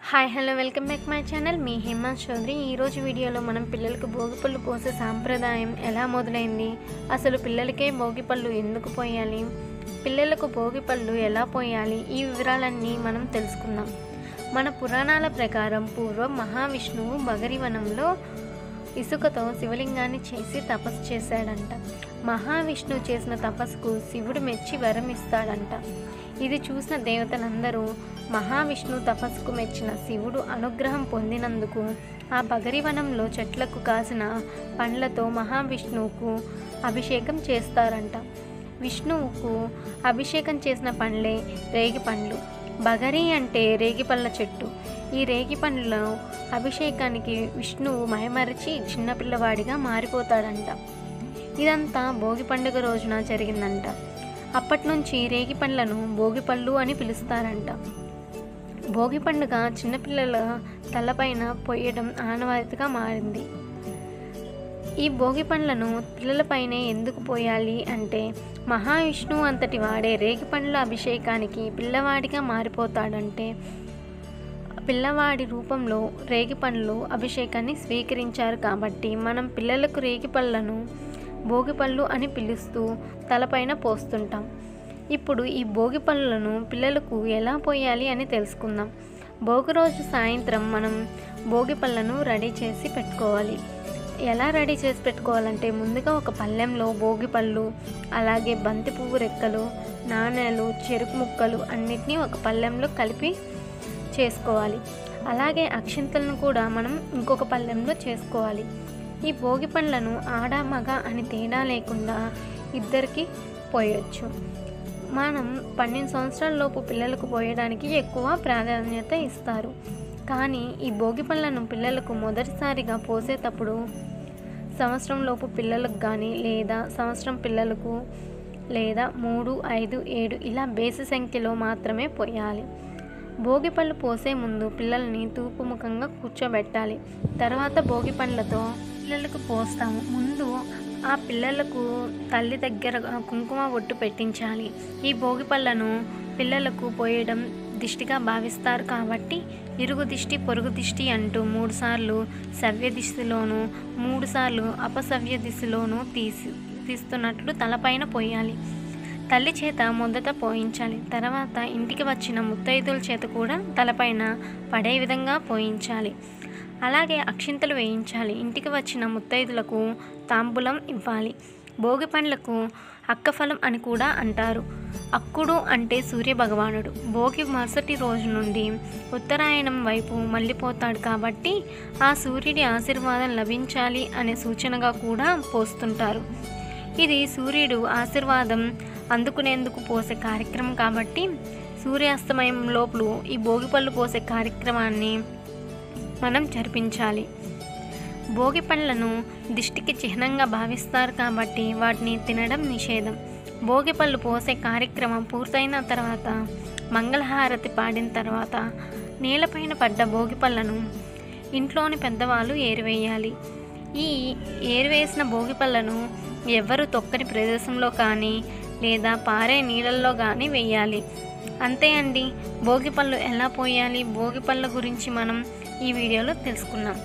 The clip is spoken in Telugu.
Hi hello welcome back my channel మీ హేమంత్ చౌదరి। ఈరోజు వీడియోలో మనం పిల్లలకు భోగిపళ్ళు పోసే సాంప్రదాయం ఎలా మొదలైంది, అసలు పిల్లలకే భోగిపళ్ళు ఎందుకు పోయాలి, పిల్లలకు భోగిపళ్ళు ఎలా పోయాలి, ఈ వివరాలన్నీ మనం తెలుసుకుందాం। మన పురాణాల ప్రకారం పూర్వం మహావిష్ణువు బగరివనంలో ఇసుకతో శివలింగాన్ని చేసి తపస్సు చేశాడంట। మహావిష్ణువు చేసిన తపస్సుకు శివుడు మెచ్చి వరం ఇస్తాడంట। ఇది చూసిన దేవతలందరూ మహావిష్ణువు తపస్సుకు మెచ్చిన శివుడు అనుగ్రహం పొందినందుకు ఆ బగరివనంలో చెట్లకు కాసిన పండ్లతో మహావిష్ణువుకు అభిషేకం చేస్తారంట। విష్ణువుకు అభిషేకం చేసిన పండ్లే రేగి పండ్లు। బగరి అంటే రేగిపళ్ళ చెట్టు। ఈ రేగి పండ్లలో అభిషేకానికి విష్ణువు మైమరిచి చిన్నపిల్లవాడిగా మారిపోతాడంట। ఇదంతా భోగి పండుగ రోజున జరిగిందంట। అప్పటి నుంచి రేగి పండ్లను భోగిపళ్ళు అని పిలుస్తారంట। భోగి పండుగ చిన్నపిల్లల తలపైన పొయ్యడం ఆనవాయితీగా మారింది। ఈ భోగి పండ్లను పిల్లలపైనే ఎందుకు పోయాలి అంటే, మహావిష్ణువు అంతటి వాడే రేగి పండ్ల అభిషేకానికి పిల్లవాడిగా మారిపోతాడంటే, పిల్లవాడి రూపంలో రేగి పండ్లు అభిషేకాన్ని స్వీకరించారు కాబట్టి మనం పిల్లలకు రేగి పళ్ళను భోగిపళ్ళు అని పిలుస్తూ తలపైన పోస్తుంటాం। ఇప్పుడు ఈ భోగి పళ్ళను పిల్లలకు ఎలా పోయాలి అని తెలుసుకుందాం। భోగి రోజు సాయంత్రం మనం భోగి పళ్ళను రెడీ చేసి పెట్టుకోవాలి। ఎలా రెడీ చేసి పెట్టుకోవాలంటే, ముందుగా ఒక పళ్ళెంలో భోగి పళ్ళు, అలాగే బంతి పువ్వు రెక్కలు, నాణేలు, చెరుకు ముక్కలు అన్నిటినీ ఒక పళ్ళెంలో కలిపి చేసుకోవాలి। అలాగే అక్షింతలను కూడా మనం ఇంకొక పళ్ళెంలో చేసుకోవాలి। ఈ భోగి పండ్లను ఆడ మగ అని తేడా లేకుండా ఇద్దరికి పోయొచ్చు। మనం 12 సంవత్సరాల లోపు పిల్లలకు పోయడానికి ఎక్కువ ప్రాధాన్యత ఇస్తారు। కానీ ఈ భోగి పళ్ళను పిల్లలకు మొదటిసారిగా పోసేటప్పుడు సంవత్సరం లోపు పిల్లలకు కానీ, లేదా సంవత్సరం పిల్లలకు, లేదా 3, 5, 7 ఇలా బేసి సంఖ్యలో మాత్రమే పోయాలి। భోగిపళ్ళు పోసే ముందు పిల్లల్ని తూర్పు ముఖంగా కూర్చోబెట్టాలి। తర్వాత భోగి పండ్లతో పిల్లలకు పోస్తాము। ముందు ఆ పిల్లలకు తల్లి దగ్గర కుంకుమ ఒట్టు పెట్టించాలి। ఈ భోగి పళ్ళను పిల్లలకు పోయడం దిష్టిగా భావిస్తారు కాబట్టి ఇరుగు దిష్టి, పొరుగు దిష్టి అంటూ 3 సార్లు సవ్య దిశలోను 3 సార్లు అపసవ్య దిశలోను తీస్తున్నట్లు తలపైన పోయాలి। తల్లి చేత మొదట పోయించాలి। తర్వాత ఇంటికి వచ్చిన ముత్తైదుల చేత కూడా తలపైన పడే విధంగా పోయించాలి। అలాగే అక్షింతలు వేయించాలి। ఇంటికి వచ్చిన ముత్తైదులకు తాంబూలం ఇవ్వాలి। భోగి పండ్లకు అక్కఫలం అని కూడా అంటారు। అక్కుడు అంటే సూర్య భగవానుడు భోగి మరుసటి రోజు నుండి ఉత్తరాయణం వైపు మళ్ళీపోతాడు కాబట్టి ఆ సూర్యుడి ఆశీర్వాదం లభించాలి అనే సూచనగా కూడా పోస్తుంటారు। ఇది సూర్యుడు ఆశీర్వాదం అందుకునేందుకు పోసే కార్యక్రమం కాబట్టి సూర్యాస్తమయం లోపల ఈ భోగిపళ్ళు పోసే కార్యక్రమాన్ని మనం జరిపించాలి। భోగి పండ్లను దిష్టికి చిహ్నంగా భావిస్తారు కాబట్టి వాటిని తినడం నిషేధం। భోగిపళ్ళు పోసే కార్యక్రమం పూర్తయిన తర్వాత మంగళహారతి పాడిన తర్వాత నేలపైన పడ్డ భోగిపళ్ళను ఇంట్లోని పెద్దవాళ్ళు ఏరివేయాలి। ఈ ఏరివేసిన భోగిపళ్ళను ఎవరు తొక్కని ప్రదేశంలో కానీ, లేదా పారే నీళ్ళల్లో కానీ వేయాలి। అంతే అండి, భోగిపళ్ళు ఎలా పోయాలి, భోగిపళ్ళ గురించి మనం ఈ వీడియోలో తెలుసుకున్నాం।